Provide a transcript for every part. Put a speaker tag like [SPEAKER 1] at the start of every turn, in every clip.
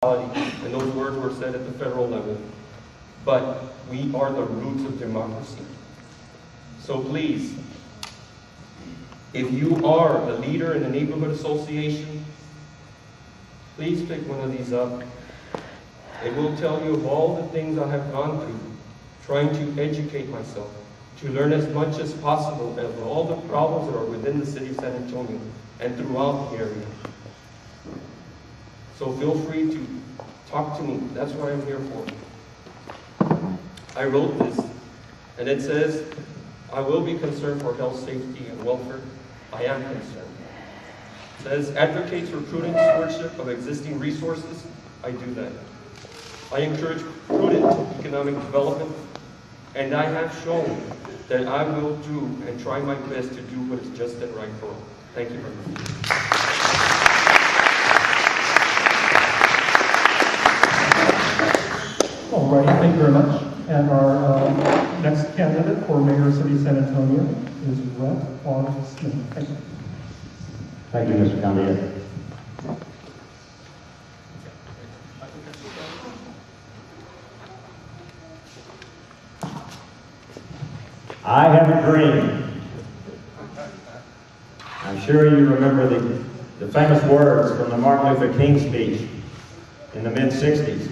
[SPEAKER 1] and those words were said at the federal level, but we are the roots of democracy. So please, if you are a leader in a neighborhood association, please pick one of these up. It will tell you of all the things I have gone through, trying to educate myself, to learn as much as possible of all the problems that are within the city of San Antonio and throughout the area. So feel free to talk to me. That's what I'm here for. I wrote this, and it says, I will be concerned for health, safety, and welfare. I am concerned. It says, advocates for prudent stewardship of existing resources. I do that. I encourage prudent economic development, and I have shown that I will do and try my best to do what is just and right for all. Thank you very much.
[SPEAKER 2] All right, thank you very much. And our next candidate for Mayor of City of San Antonio is Rhett Smith. Thank you.
[SPEAKER 3] Thank you, Mr. Candidates. I have a dream. I'm sure you remember the famous words from the Martin Luther King speech in the mid-60s.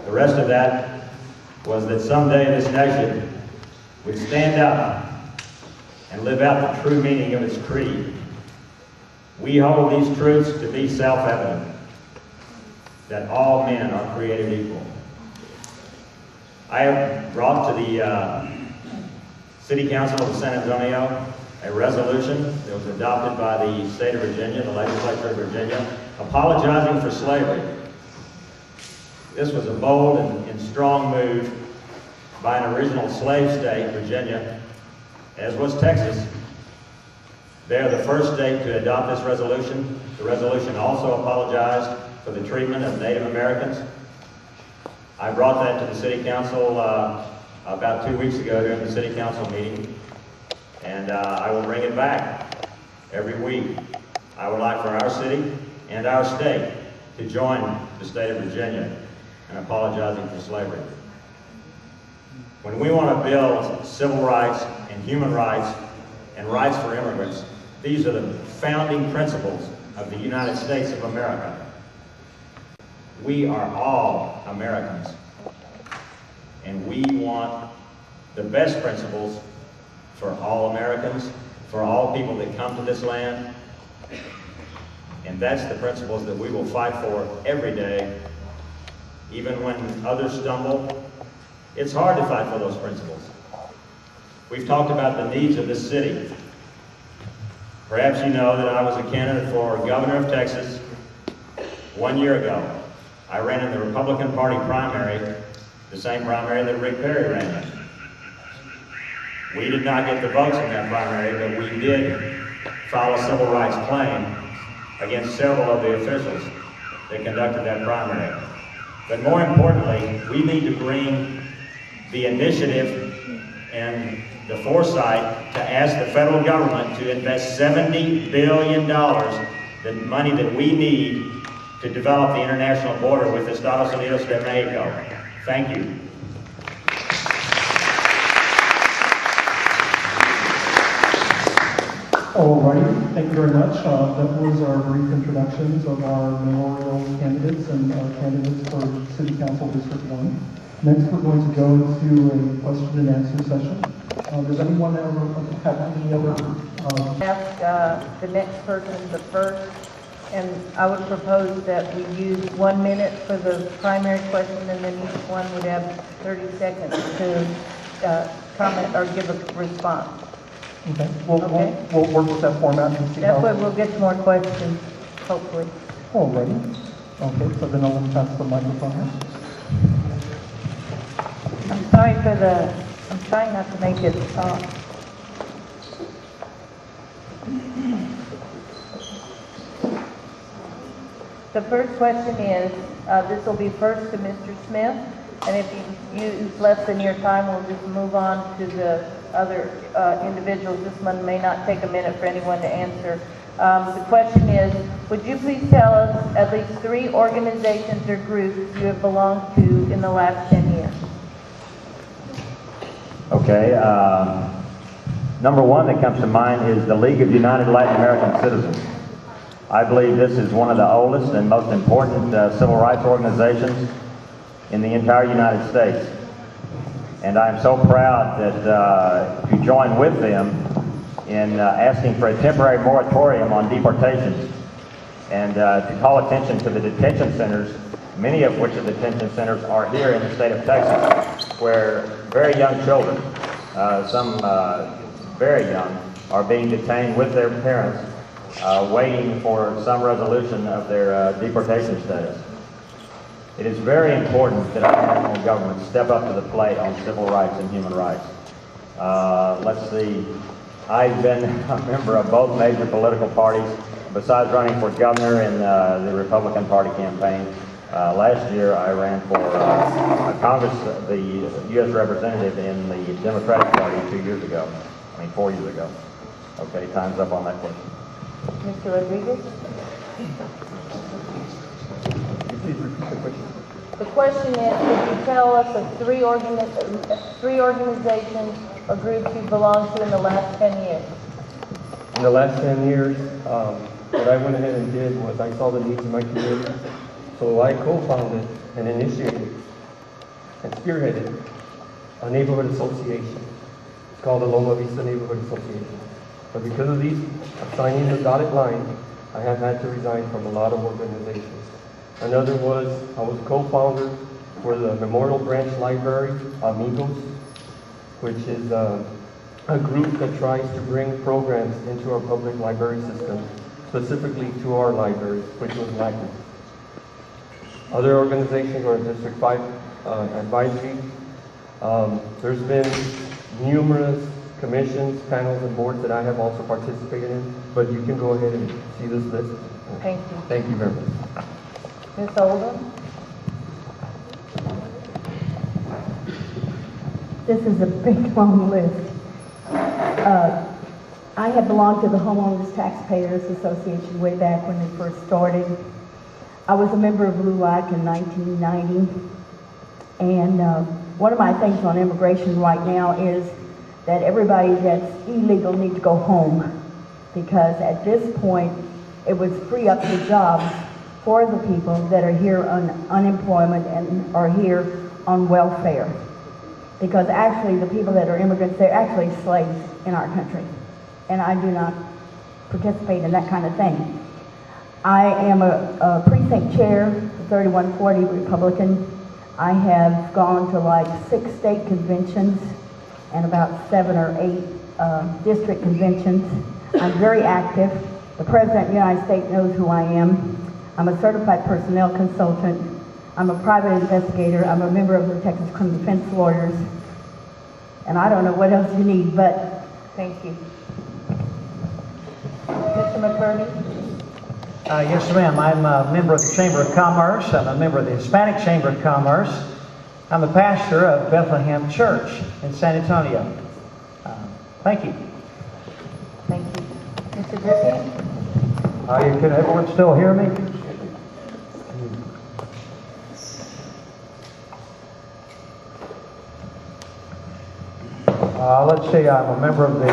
[SPEAKER 3] The rest of that was that someday this nation would stand up and live out the true meaning of its creed. We hold these truths to be self-evident, that all men are created equal. I have brought to the City Council of San Antonio a resolution that was adopted by the state of Virginia, the legislature of Virginia, apologizing for slavery. This was a bold and strong move by an original slave state, Virginia, as was Texas. They are the first state to adopt this resolution. The resolution also apologized for the treatment of Native Americans. I brought that to the City Council about 2 weeks ago during the City Council meeting, and I will bring it back every week. I would like for our city and our state to join the state of Virginia in apologizing for slavery. When we want to build civil rights and human rights and rights for immigrants, these are the founding principles of the United States of America. We are all Americans, and we want the best principles for all Americans, for all people that come to this land, and that's the principles that we will fight for every day, even when others stumble. It's hard to fight for those principles. We've talked about the needs of this city. Perhaps you know that I was a candidate for governor of Texas 1 year ago. I ran in the Republican Party primary, the same primary that Rick Perry ran in. We did not get the votes in that primary, but we did file a civil rights claim against several of the officials that conducted that primary. But more importantly, we need to bring the initiative and the foresight to ask the federal government to invest $70 billion, the money that we need to develop the international border with Estados Unidos de Mexico. Thank you.
[SPEAKER 2] All righty, thank you very much. That was our brief introductions of our mayoral candidates and candidates for City Council District 1. Next, we're going to go into a question and answer session. Does anyone ever have any other?
[SPEAKER 4] Ask the next person the first, and I would propose that we use 1 minute for the primary question, and then each one would have 30 seconds to comment or give a response.
[SPEAKER 2] Okay, we'll work with that format and see
[SPEAKER 4] That way we'll get some more questions, hopefully.
[SPEAKER 2] All righty. Okay, so then I'll pass the microphone here.
[SPEAKER 4] I'm sorry for I'm trying not to make it The first question is, this will be first to Mr. Smith, and if you use less than your time, we'll just move on to the other individuals. This one may not take a minute for anyone to answer The question is, would you please tell us at least 3 organizations or groups you have belonged to in the last 10 years?
[SPEAKER 3] Okay, number one that comes to mind is the League of United Latin American Citizens. I believe this is one of the oldest and most important civil rights organizations in the entire United States. And I am so proud that to join with them in asking for a temporary moratorium on deportations and to call attention to the detention centers, many of which of the detention centers are here in the state of Texas, where very young children, some very young, are being detained with their parents, waiting for some resolution of their deportation status. It is very important that our national government step up to the plate on civil rights and human rights. Let's see, I've been a member of both major political parties, besides running for governor in the Republican Party campaign. Last year I ran for Congress, the U.S. representative in the Democratic Party 4 years ago. Okay, time's up on that question.
[SPEAKER 4] Mr. Rodriguez?
[SPEAKER 1] Please repeat the question.
[SPEAKER 4] The question is, would you tell us of 3 organizations or groups you belong to in the last 10 years?
[SPEAKER 1] In the last 10 years, what I went ahead and did was I saw the needs in my community. So I co-founded and initiated and spearheaded a neighborhood association. It's called the Loma Vista Neighborhood Association. But because of these, signing the dotted line, I have had to resign from a lot of organizations. Another was, I was co-founder for the Memorial Branch Library, Amigos, which is a group that tries to bring programs into our public library system, specifically to our libraries, which was lacking. Other organizations are District 5 Advisory. There's been numerous commissions, panels, and boards that I have also participated in, but you can go ahead and see this list.
[SPEAKER 4] Thank you.
[SPEAKER 1] Thank you very much.
[SPEAKER 4] Ms. Oldham?
[SPEAKER 5] This is a big, long list. I have belonged to the Homeowners Taxpayers Association way back when it first started. I was a member of LULAC in 1990, and one of my things on immigration right now is that everybody that's illegal needs to go home, because at this point it would free up the jobs for the people that are here on unemployment and are here on welfare. Because actually the people that are immigrants, they're actually slaves in our country. And I do not participate in that kind of thing. I am a precinct chair, 3140 Republican. I have gone to like 6 state conventions and about 7 or 8 district conventions. I'm very active. The President of the United States knows who I am. I'm a certified personnel consultant. I'm a private investigator. I'm a member of the Texas Criminal Defense Lawyers. And I don't know what else you need, but
[SPEAKER 4] Thank you. Mr. McCurdy?
[SPEAKER 6] Yes, ma'am. I'm a member of the Chamber of Commerce. I'm a member of the Hispanic Chamber of Commerce. I'm the pastor of Bethlehem Church in San Antonio. Thank you.
[SPEAKER 4] Thank you. Mr. Griffin?
[SPEAKER 6] Can everyone still hear me? Let's see, I'm a member of the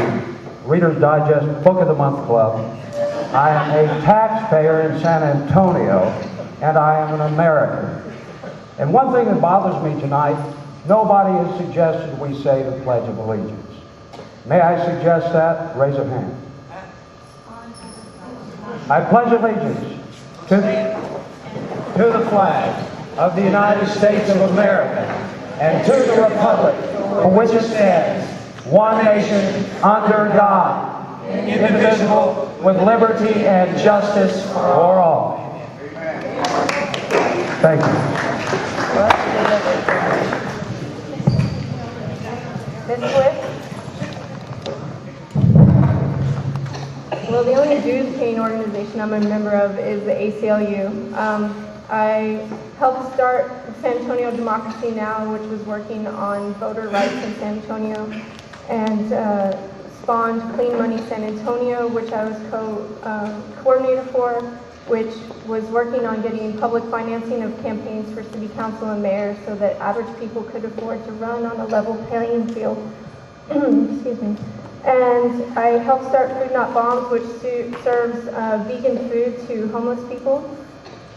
[SPEAKER 6] Reader's Digest Book of the Month Club. I am a taxpayer in San Antonio, and I am an American. And one thing that bothers me tonight, nobody has suggested we say the Pledge of Allegiance. May I suggest that? Raise a hand. I pledge allegiance to the flag of the United States of America and to the republic for which it stands, one nation, under God, indivisible, with liberty and justice for all. Thank you.
[SPEAKER 4] Ms. Swift?
[SPEAKER 7] Well, the only Jews-paying organization I'm a member of is the ACLU. I helped start San Antonio Democracy Now!, which was working on voter rights in San Antonio, and spawned Clean Money San Antonio, which I was coordinator for, which was working on getting public financing of campaigns for city council and mayor so that average people could afford to run on a level playing field. Excuse me. And I helped start Food Not Bombs, which serves vegan food to homeless people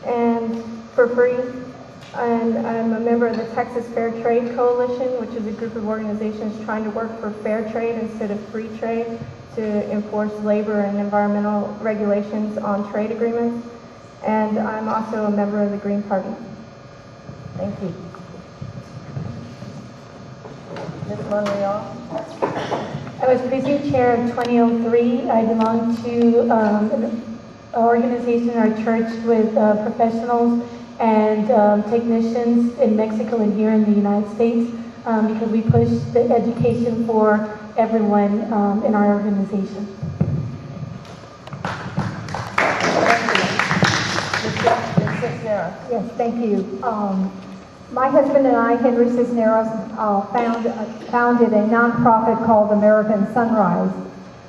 [SPEAKER 7] and for free. And I'm a member of the Texas Fair Trade Coalition, which is a group of organizations trying to work for fair trade instead of free trade to enforce labor and environmental regulations on trade agreements. And I'm also a member of the Green Party.
[SPEAKER 4] Thank you. Ms. Monreal?
[SPEAKER 8] I was precinct chair of 2003. I belong to an organization in our church with professionals and technicians in Mexico and here in the United States because we push the education for everyone in our organization.
[SPEAKER 9] Yes, thank you. My husband and I, Henry Cisneros, founded a nonprofit called American Sunrise.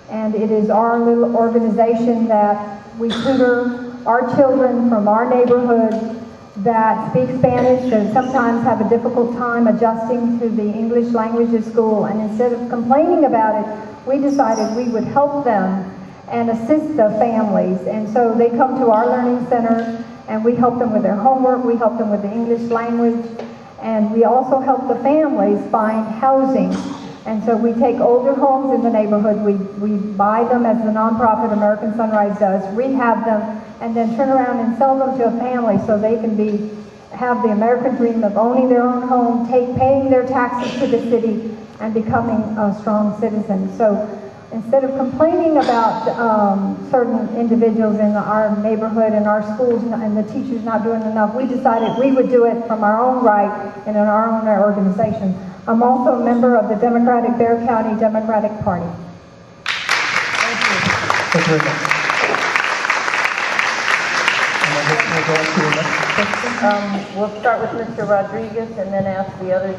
[SPEAKER 9] And it is our little organization that we tutor our children from our neighborhood that speak Spanish and sometimes have a difficult time adjusting to the English language at school. And instead of complaining about it, we decided we would help them and assist the families. And so they come to our learning center and we help them with their homework, we help them with the English language, and we also help the families find housing. And so we take older homes in the neighborhood, we buy them as the nonprofit American Sunrise does, rehab them, and then turn around and sell them to a family so they can have the American dream of owning their own home, paying their taxes to the city, and becoming a strong citizen. So instead of complaining about certain individuals in our neighborhood and our schools and the teachers not doing enough, we decided we would do it from our own right and in our own organization. I'm also a member of the Democratic Bexar County Democratic Party.
[SPEAKER 2] Thank you very much. And we'll go on to the next question.
[SPEAKER 4] We'll start with Mr. Rodriguez and then ask the others.